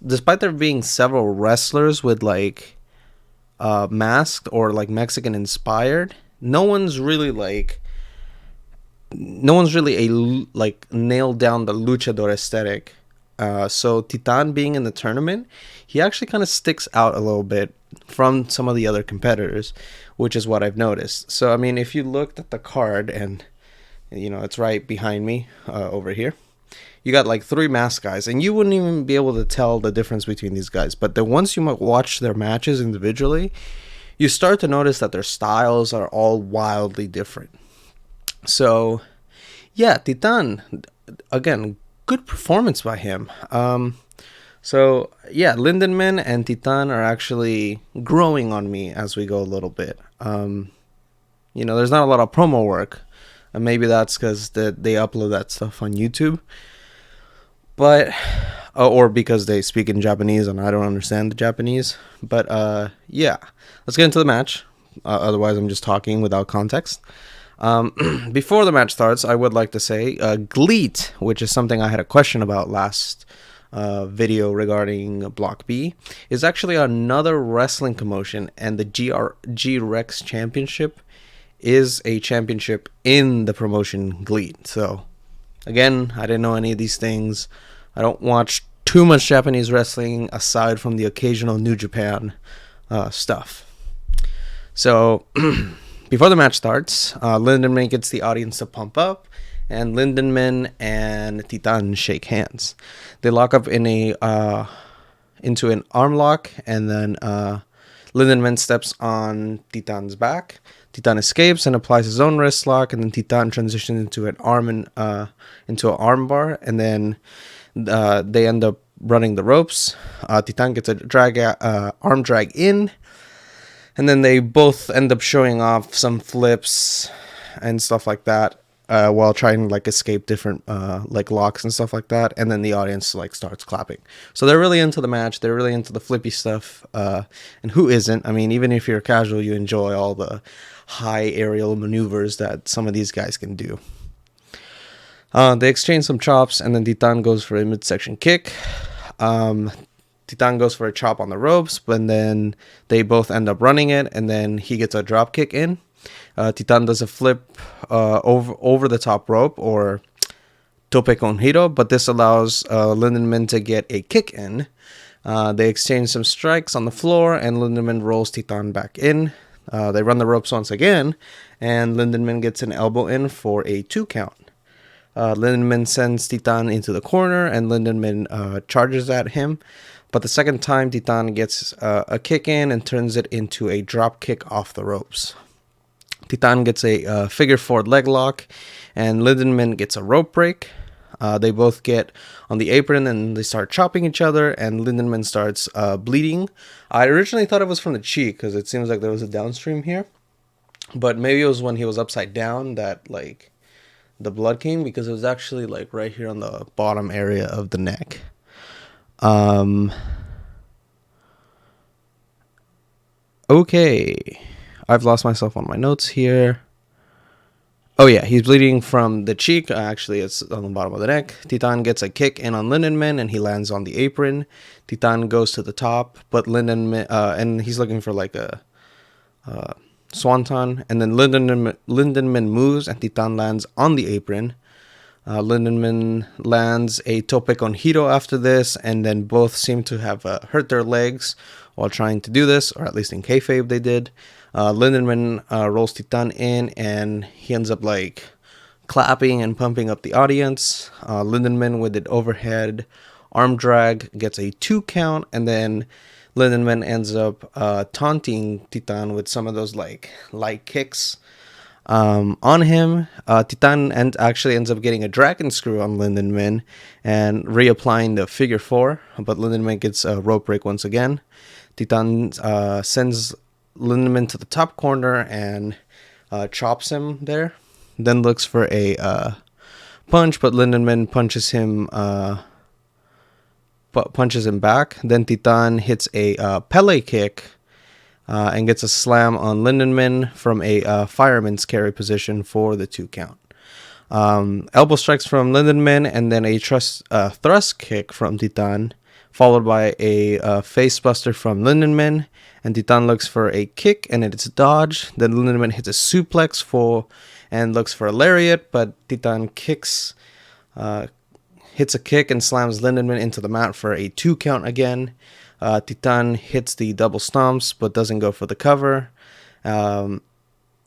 despite there being several wrestlers with like masked or like Mexican inspired, no one's really nailed down the luchador aesthetic. So Titan being in the tournament, he actually kind of sticks out a little bit from some of the other competitors, which is what I've noticed. So I mean, if you looked at the card, and you know it's right behind me over here, you got like 3 masked guys, and you wouldn't even be able to tell the difference between these guys. But then once you might watch their matches individually, you start to notice that their styles are all wildly different. So yeah, Titan, again, good performance by him. So yeah, Lindanman and Titan are actually growing on me as we go a little bit. You know, there's not a lot of promo work, and maybe that's because they upload that stuff on YouTube. But or because they speak in Japanese and I don't understand the Japanese. But yeah, let's get into the match. Otherwise, I'm just talking without context. Before the match starts, I would like to say GLEAT, which is something I had a question about last video regarding Block B, is actually another wrestling commotion, and the G-Rex Championship is a championship in the promotion GLEAT. So again, I didn't know any of these things. I don't watch too much Japanese wrestling aside from the occasional New Japan stuff. So before the match starts, Lindanman gets the audience to pump up, and Lindanman and Titan shake hands. They lock up in a into an arm lock, and then Lindanman steps on Titan's back. Titan escapes and applies his own wrist lock, and then Titan transitions into an arm bar, and then they end up running the ropes. Titan gets a arm drag in, and then they both end up showing off some flips and stuff like that, while trying to like escape different like locks and stuff like that. And then the audience like starts clapping. So they're really into the match. They're really into the flippy stuff. And who isn't? I mean, even if you're casual, you enjoy all the high aerial maneuvers that some of these guys can do. They exchange some chops, and then Titan goes for a midsection kick. Titan goes for a chop on the ropes, but then they both end up running it, and then he gets a drop kick in. Titan does a flip over the top rope, or tope con hiro, but this allows Lindanman to get a kick in. They exchange some strikes on the floor, and Lindanman rolls Titan back in. They run the ropes once again, and Lindanman gets an elbow in for a 2 count. Lindanman sends Titan into the corner, and Lindanman charges at him. But the second time, Titan gets a kick in and turns it into a drop kick off the ropes. Titan gets a figure 4 leg lock, and Lindanman gets a rope break. They both get on the apron, and they start chopping each other, and Lindanman starts bleeding. I originally thought it was from the cheek, because it seems like there was a downstream here. But maybe it was when he was upside down that, like, the blood came, because it was actually, like, right here on the bottom area of the neck. Okay. I've lost myself on my notes here. Oh yeah, he's bleeding from the cheek. Actually, it's on the bottom of the neck. Titan gets a kick in on Lindanman, and he lands on the apron. Titan goes to the top, but Lindanman, and he's looking for like a swanton. And then Lindanman moves, and Titan lands on the apron. Lindanman lands a tope con hiro after this, and then both seem to have hurt their legs while trying to do this, or at least in kayfabe they did. Lindanman rolls Titan in, and he ends up like clapping and pumping up the audience. Lindanman with an overhead arm drag gets a 2 count, and then Lindanman ends up taunting Titan with some of those like light kicks on him. Titan actually ends up getting a dragon screw on Lindanman and reapplying the figure 4, but Lindanman gets a rope break once again. Titan sends Lindanman to the top corner and chops him there. Then looks for a punch, but Lindanman punches him back. Then Titan hits a Pele kick and gets a slam on Lindanman from a fireman's carry position for the 2 count. Elbow strikes from Lindanman, and then a thrust kick from Titan, followed by a face buster from Lindanman. And Titan looks for a kick, and it's dodge. Then Lindanman hits a suplex and looks for a lariat, but Titan hits a kick and slams Lindanman into the mat for a 2 count again. Titan hits the double stomps, but doesn't go for the cover. Then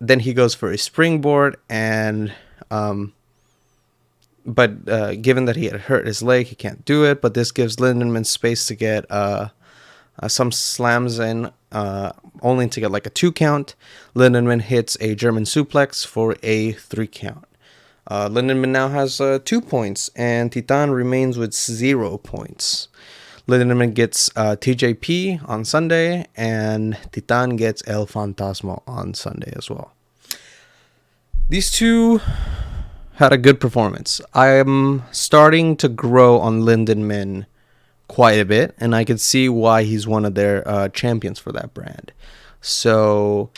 he goes for a springboard, and given that he had hurt his leg, he can't do it. But this gives Lindanman space to get some slams in, only to get like a 2 count. Lindanman hits a German suplex for a 3 count. Lindanman now has 2 points, and Titan remains with 0 points. Lindanman gets TJP on Sunday, and Titan gets El Phantasmo on Sunday as well. These two had a good performance. I'm starting to grow on Lindanman quite a bit, and I can see why he's one of their champions for that brand. So,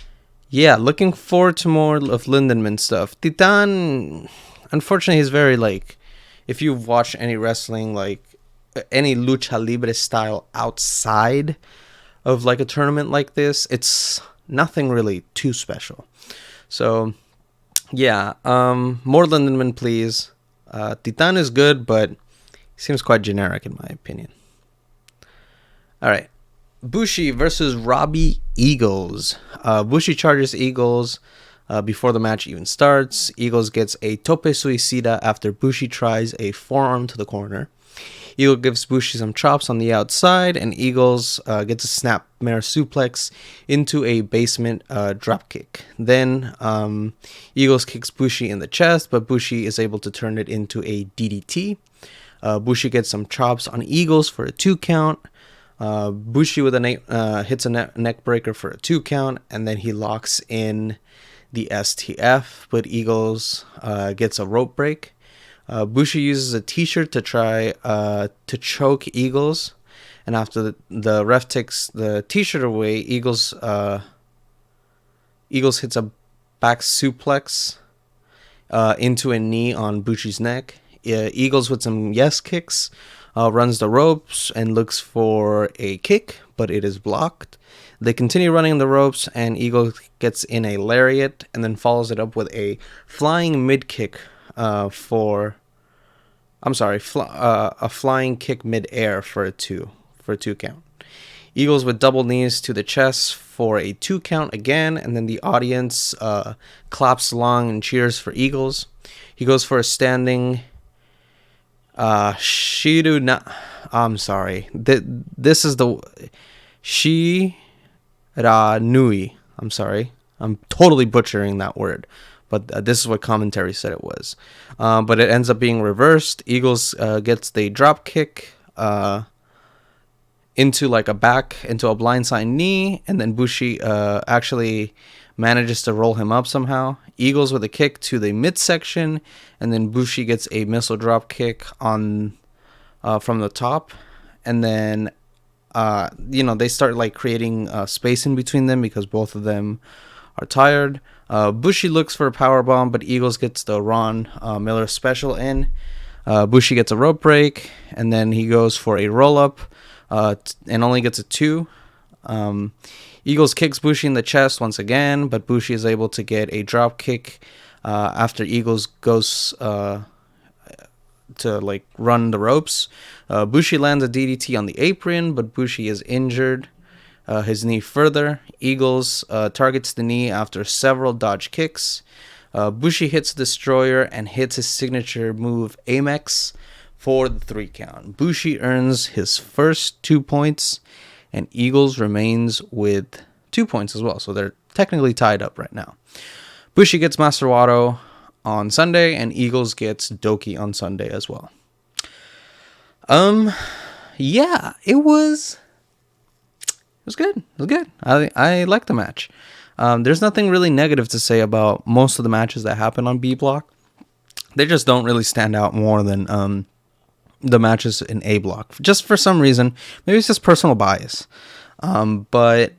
yeah, looking forward to more of Lindanman stuff. Titan, unfortunately, he's very, like, if you've watched any wrestling, like, any lucha libre style outside of, like, a tournament like this, it's nothing really too special. So, yeah, more Lindanman, please. Titan is good, but he seems quite generic in my opinion. All right, Bushi versus Robby Eagles. Bushi charges Eagles. before the match even starts. Eagles gets a tope suicida after Bushi tries a forearm to the corner. Eagle gives Bushi some chops on the outside, and Eagles gets a snapmare suplex into a basement dropkick. Then Eagles kicks Bushi in the chest, but Bushi is able to turn it into a DDT. Bushi gets some chops on Eagles for a 2 count. Bushi with hits a neck breaker for a 2 count, and then he locks in the STF, but Eagles gets a rope break. Bushi uses a t-shirt to try to choke Eagles, and after the ref takes the t-shirt away, Eagles hits a back suplex into a knee on Bushi's neck. Eagles with some yes kicks runs the ropes and looks for a kick, but it is blocked. They continue running the ropes, and Eagle gets in a lariat and then follows it up with a flying mid kick a flying kick mid-air for a 2 count. Eagles with double knees to the chest for a 2 count again, and then the audience claps along and cheers for Eagles. He goes for a standing Shiru na. I'm sorry. This is the Shiranui. I'm sorry. I'm totally butchering that word. But this is what commentary said it was. But it ends up being reversed. Eagles gets the drop kick into a blindside knee. And then Bushi actually manages to roll him up somehow. Eagles with a kick to the midsection. And then Bushi gets a missile drop kick on from the top. And then, they start creating space in between them because both of them are tired. Bushi looks for a powerbomb, but Eagles gets the Ron Miller special in. Bushi gets a rope break, and then he goes for a roll-up and only gets a 2. Eagles kicks Bushi in the chest once again, but Bushi is able to get a drop kick after Eagles goes to run the ropes. Bushi lands a DDT on the apron, but Bushi is injured his knee further. Eagles targets the knee after several dodge kicks. Bushi hits Destroyer and hits his signature move Amex for the 3 count. Bushi earns his first 2 points, and Eagles remains with 2 points as well. So they're technically tied up right now. Bushi gets Master Wato on Sunday, and Eagles gets Douki on Sunday as well. Yeah, it was good. It was good. I liked the match. There's nothing really negative to say about most of the matches that happen on B Block. They just don't really stand out more than the matches in A Block. Just for some reason. Maybe it's just personal bias. But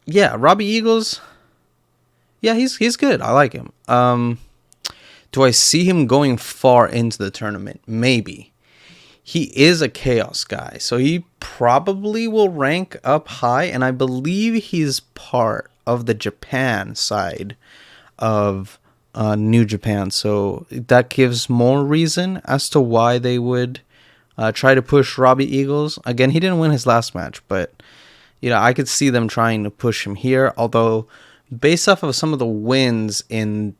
yeah, Robby Eagles. Yeah, he's good. I like him. Do I see him going far into the tournament? Maybe. He is a Chaos guy, so he probably will rank up high, and I believe he's part of the Japan side of New Japan, so that gives more reason as to why they would try to push Robby Eagles. Again, he didn't win his last match, but I could see them trying to push him here, although based off of some of the wins in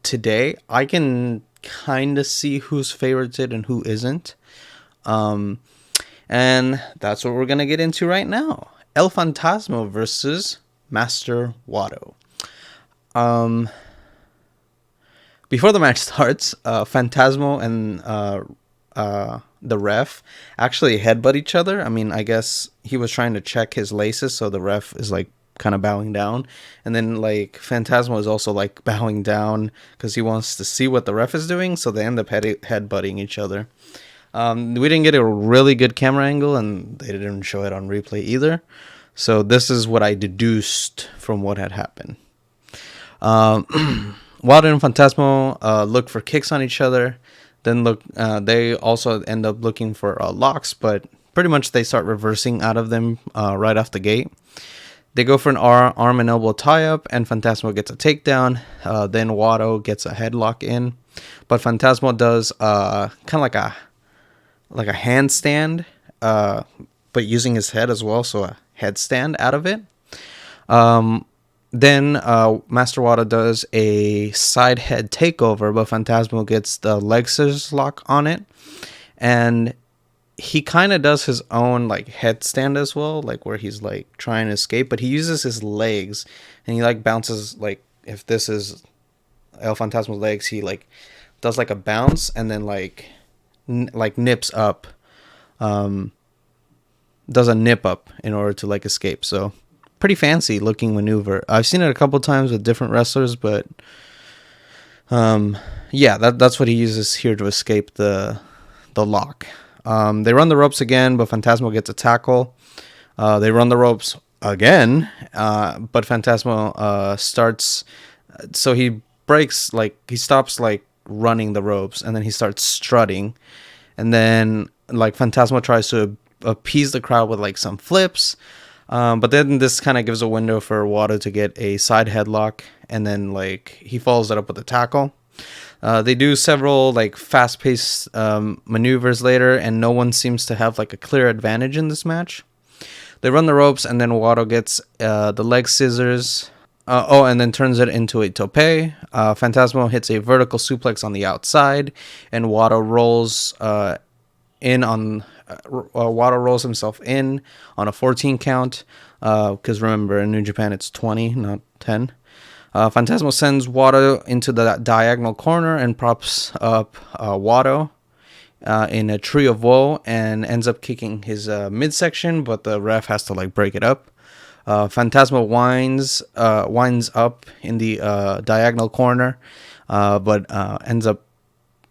today, I can kind of see who's favorited and who isn't. And that's what we're going to get into right now. El Phantasmo versus Master Wato. Before the match starts, Phantasmo and the ref actually headbutt each other. I mean, I guess he was trying to check his laces, so the ref is kind of bowing down, and then Phantasmo is also bowing down because he wants to see what the ref is doing, so they end up headbutting each other. We didn't get a really good camera angle, and they didn't show it on replay either, so this is what I deduced from what had happened. Wato and Phantasmo look for kicks on each other, then they also end up looking for locks, but pretty much they start reversing out of them right off the gate. They go for an arm and elbow tie-up, and Phantasmo gets a takedown. Then Wato gets a headlock in. But Phantasmo does kind of like a handstand, but using his head as well, so a headstand out of it. Then Master Wato does a side head takeover, but Phantasmo gets the leg scissors lock on it. And he kind of does his own like headstand as well, like where he's like trying to escape, but he uses his legs and he like bounces, like if this is El Phantasmo's legs, he like does like a bounce and then like nips up, does a nip up in order to like escape. So pretty fancy looking maneuver. I've seen it a couple times with different wrestlers, but yeah, that's what he uses here to escape the lock. They run the ropes again, but Phantasmo gets a tackle. They run the ropes again, but Phantasmo starts. So he breaks, like he stops like running the ropes, and then he starts strutting, and then like Phantasmo tries to appease the crowd with like some flips, but then this kind of gives a window for Wato to get a side headlock, and then like he follows it up with a tackle. They do several like fast-paced maneuvers later, and no one seems to have like a clear advantage in this match. They run the ropes, and then Wato gets the leg scissors. And then turns it into a tope. Phantasmo hits a vertical suplex on the outside, and Wato rolls Wato rolls himself in on a 14 count. Because remember, in New Japan it's 20, not 10. Phantasmo sends Wato into the diagonal corner and props up Wato in a tree of woe, and ends up kicking his midsection, but the ref has to like break it up. Phantasmo winds up in the diagonal corner, but ends up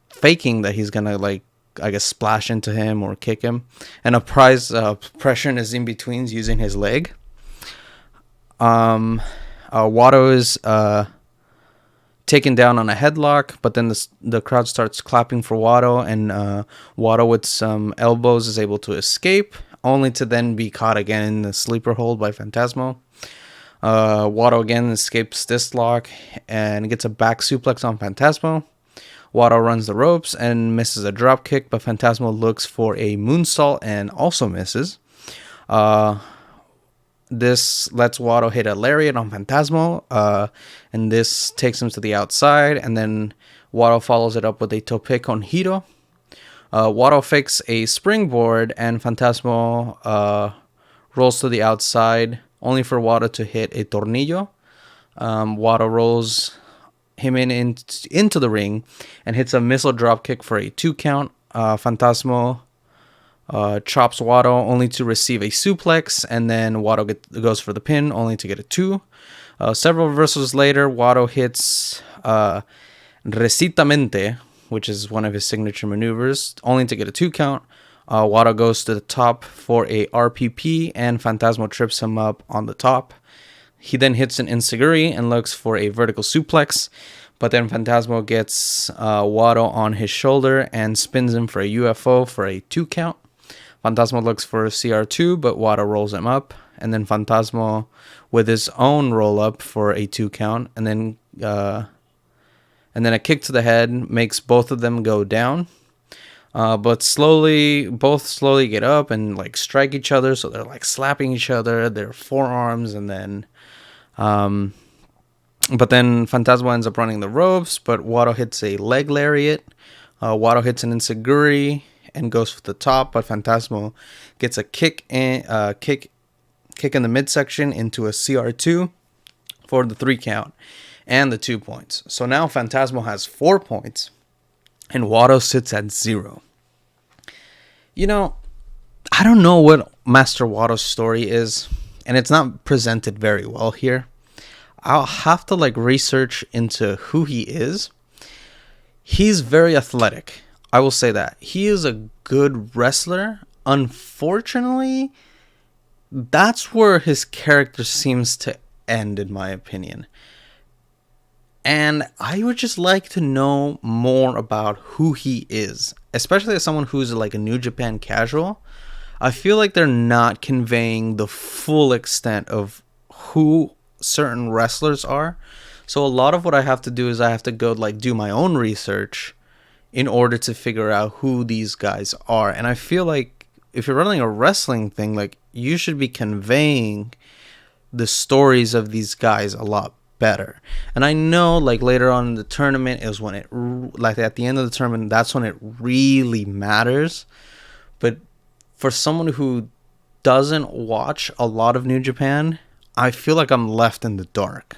faking that he's gonna like, I guess, splash into him or kick him, and applies pressure in his in-betweens using his leg. Wato is taken down on a headlock, but then the crowd starts clapping for Wato, and Wato with some elbows is able to escape, only to then be caught again in the sleeper hold by Phantasmo. Wato again escapes this lock and gets a back suplex on Phantasmo. Wato runs the ropes and misses a drop kick, but Phantasmo looks for a moonsault and also misses. This lets Wato hit a lariat on Phantasmo, and this takes him to the outside, and then Wato follows it up with a tope con hiro. Wato fakes a springboard, and Phantasmo rolls to the outside, only for Wato to hit a tornillo. Wato rolls him into the ring and hits a missile drop kick for a 2 count. Phantasmo chops Wato only to receive a suplex, and then Wato goes for the pin only to get a 2. Several reversals later, Wato hits Recitamente, which is one of his signature maneuvers, only to get a 2 count. Wato goes to the top for a RPP, and Phantasmo trips him up on the top. He then hits an enziguri and looks for a vertical suplex, but then Phantasmo gets Wato on his shoulder and spins him for a UFO for a 2 count. Phantasmo looks for a CR2, but Wato rolls him up, and then Phantasmo with his own roll up for a 2 count, and then a kick to the head makes both of them go down. But both slowly get up and like strike each other, so they're like slapping each other, their forearms, and then but then Phantasmo ends up running the ropes, but Wato hits a leg lariat. Wato hits an enziguri and goes for the top, but Phantasmo gets a kick in the midsection into a CR2 for the 3 count and the 2 points. So now Phantasmo has 4 points, and Wato sits at 0. You know, I don't know what Master Wato's story is, and it's not presented very well here. I'll have to like research into who he is. He's very athletic. I will say that. He is a good wrestler. Unfortunately, that's where his character seems to end, in my opinion. And I would just like to know more about who he is, especially as someone who's like a New Japan casual. I feel like they're not conveying the full extent of who certain wrestlers are. So a lot of what I have to do is I have to go like do my own research in order to figure out who these guys are. And I feel like if you're running a wrestling thing, like you should be conveying the stories of these guys a lot better. And I know, like, later on in the tournament is when it, like, at the end of the tournament, that's when it really matters. But for someone who doesn't watch a lot of New Japan, I feel like I'm left in the dark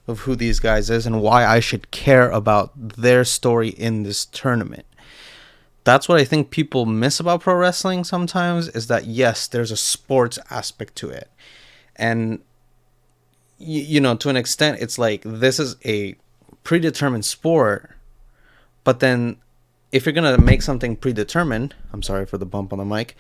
of who these guys is and why I should care about their story in this tournament. That's what I think people miss about pro wrestling sometimes, is that yes, there's a sports aspect to it. And you know, to an extent, it's like this is a predetermined sport, but then if you're going to make something predetermined, I'm sorry for the bump on the mic,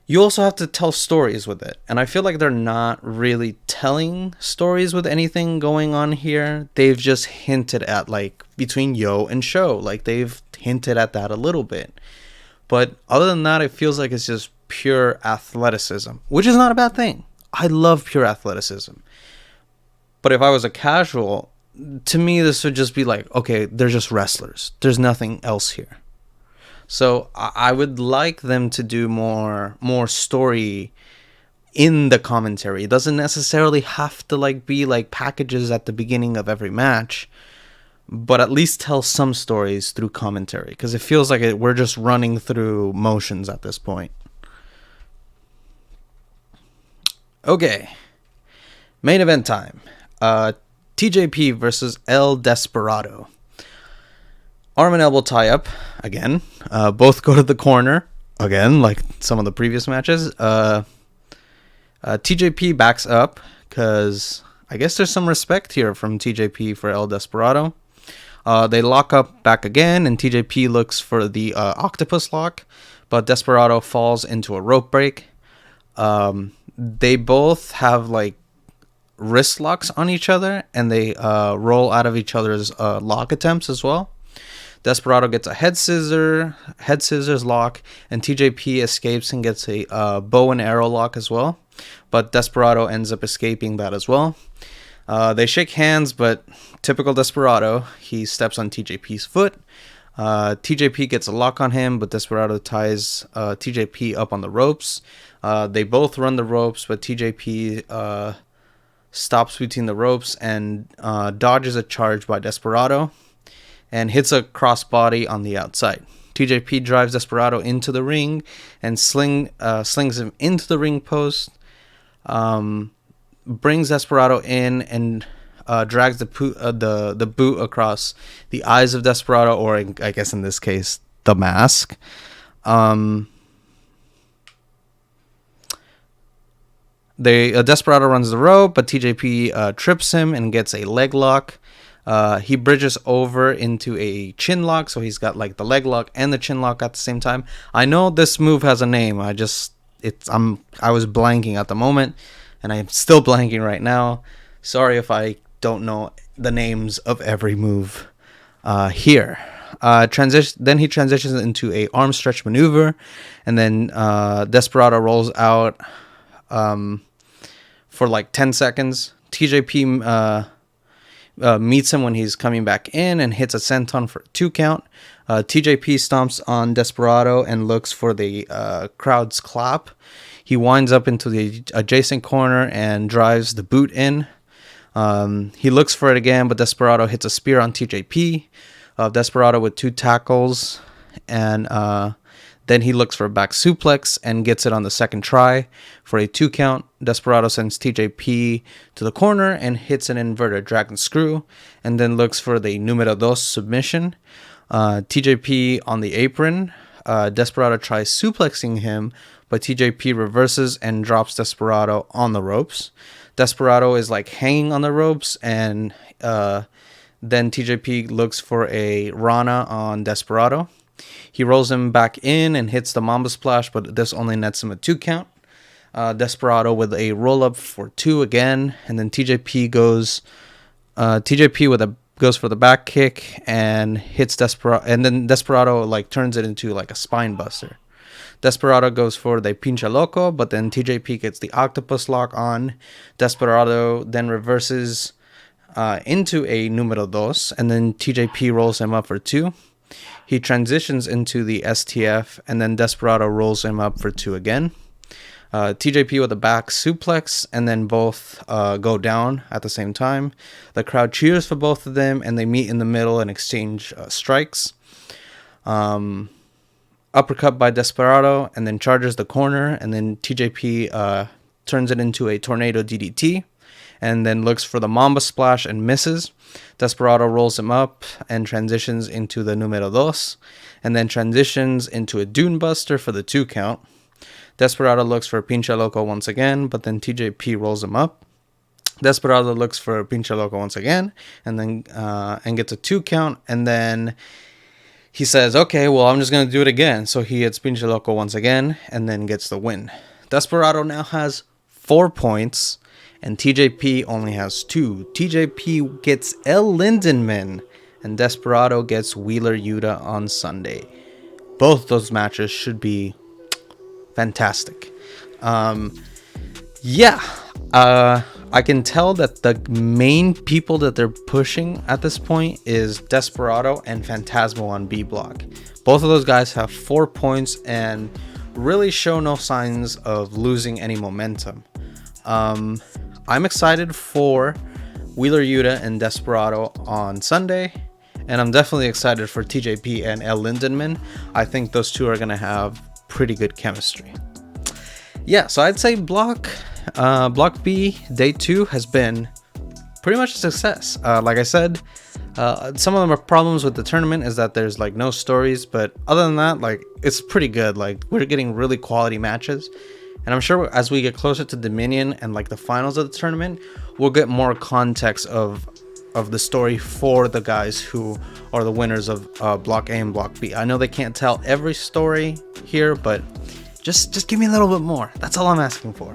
you also have to tell stories with it. And I feel like they're not really telling stories with anything going on here. They've just hinted at, like, between Yo and Sho, like, they've hinted at that a little bit. But other than that, it feels like it's just pure athleticism, which is not a bad thing. I love pure athleticism. But if I was a casual, to me, this would just be like, okay, they're just wrestlers. There's nothing else here. So I would like them to do more story in the commentary. It doesn't necessarily have to, like, be like packages at the beginning of every match, but at least tell some stories through commentary, because it feels like we're just running through motions at this point. Okay, main event time. TJP versus El Desperado. Arm and elbow tie up again. Both go to the corner again, like some of the previous matches. TJP backs up because I guess there's some respect here from TJP for El Desperado. They lock up back again, and TJP looks for the octopus lock, but Desperado falls into a rope break. They both have, like, wrist locks on each other, and they roll out of each other's lock attempts as well. Desperado gets a head scissors lock, and TJP escapes and gets a bow and arrow lock as well. But Desperado ends up escaping that as well. They shake hands, but typical Desperado, he steps on TJP's foot. TJP gets a lock on him, but Desperado ties TJP up on the ropes. They both run the ropes, but TJP stops between the ropes and dodges a charge by Desperado and hits a crossbody on the outside. TJP drives Desperado into the ring and slings him into the ring post, brings Desperado in and drags the boot across the eyes of Desperado, or I guess in this case, the mask. Desperado runs the rope, but TJP trips him and gets a leg lock. He bridges over into a chin lock, so he's got, like, the leg lock and the chin lock at the same time. I know this move has a name. I was blanking at the moment, and I'm still blanking right now. Sorry if I don't know the names of every move here. Then he transitions into a arm stretch maneuver, and then Desperado rolls out for like 10 seconds. TJP meets him when he's coming back in and hits a senton for a 2 count. TJP stomps on Desperado and looks for the crowd's clap. He winds up into the adjacent corner and drives the boot in. He looks for it again, but Desperado hits a spear on TJP. Desperado with 2 tackles, and then he looks for a back suplex and gets it on the second try for a 2 count. Desperado sends TJP to the corner and hits an inverted dragon screw, and then looks for the numero dos submission. TJP on the apron. Desperado tries suplexing him, but TJP reverses and drops Desperado on the ropes. Desperado is, like, hanging on the ropes, and then TJP looks for a Rana on Desperado. He rolls him back in and hits the Mamba Splash, but this only nets him a 2 count. Desperado with a roll up for 2 again, and then TJP goes for the back kick and hits Desperado, and then Desperado, like, turns it into, like, a spine buster. Desperado goes for the Pincha Loco, but then TJP gets the octopus lock on. Desperado then reverses into a numero dos, and then TJP rolls him up for 2. He transitions into the STF, and then Desperado rolls him up for 2 again. TJP with a back suplex, and then both go down at the same time. The crowd cheers for both of them, and they meet in the middle and exchange strikes. Uppercut by Desperado, and then charges the corner, and then TJP turns it into a tornado DDT, and then looks for the Mamba Splash and misses. Desperado rolls him up and transitions into the numero dos, and then transitions into a Dune Buster for the 2 count. Desperado looks for Pincha Loco once again, but then TJP rolls him up. Desperado looks for Pincha Loco once again, and then and gets a 2 count, and then he says, okay, well, I'm just going to do it again. So he hits Pincha Loco once again, and then gets the win. Desperado now has 4 points, and TJP only has 2. TJP gets El Lindanman, and Desperado gets Wheeler Yuta on Sunday. Both those matches should be fantastic. I can tell that the main people that they're pushing at this point is Desperado and Phantasmo on B block. Both of those guys have 4 points and really show no signs of losing any momentum. I'm excited for Wheeler Yuta and Desperado on Sunday, and I'm definitely excited for TJP and El Lindanman. I think those two are going to have pretty good chemistry. Yeah, so I'd say Block B, Day 2 has been pretty much a success. Like I said, some of the problems with the tournament is that there's like no stories, but other than that, like it's pretty good. Like we're getting really quality matches, and I'm sure as we get closer to Dominion and like the finals of the tournament, we'll get more context of the story for the guys who are the winners of Block A and Block B. I know they can't tell every story here, but just give me a little bit more. That's all I'm asking for.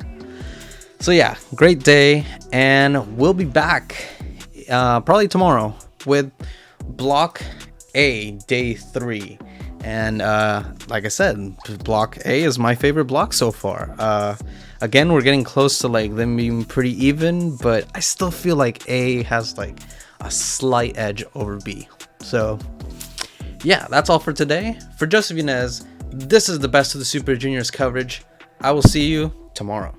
So yeah, great day, and we'll be back probably tomorrow with Block A, Day 3. And like I said, Block A is my favorite block so far. Again, we're getting close to like them being pretty even, but I still feel like A has like a slight edge over B. So yeah, that's all for today. For Joseph Yanez, this is the Best of the Super Juniors coverage. I will see you tomorrow.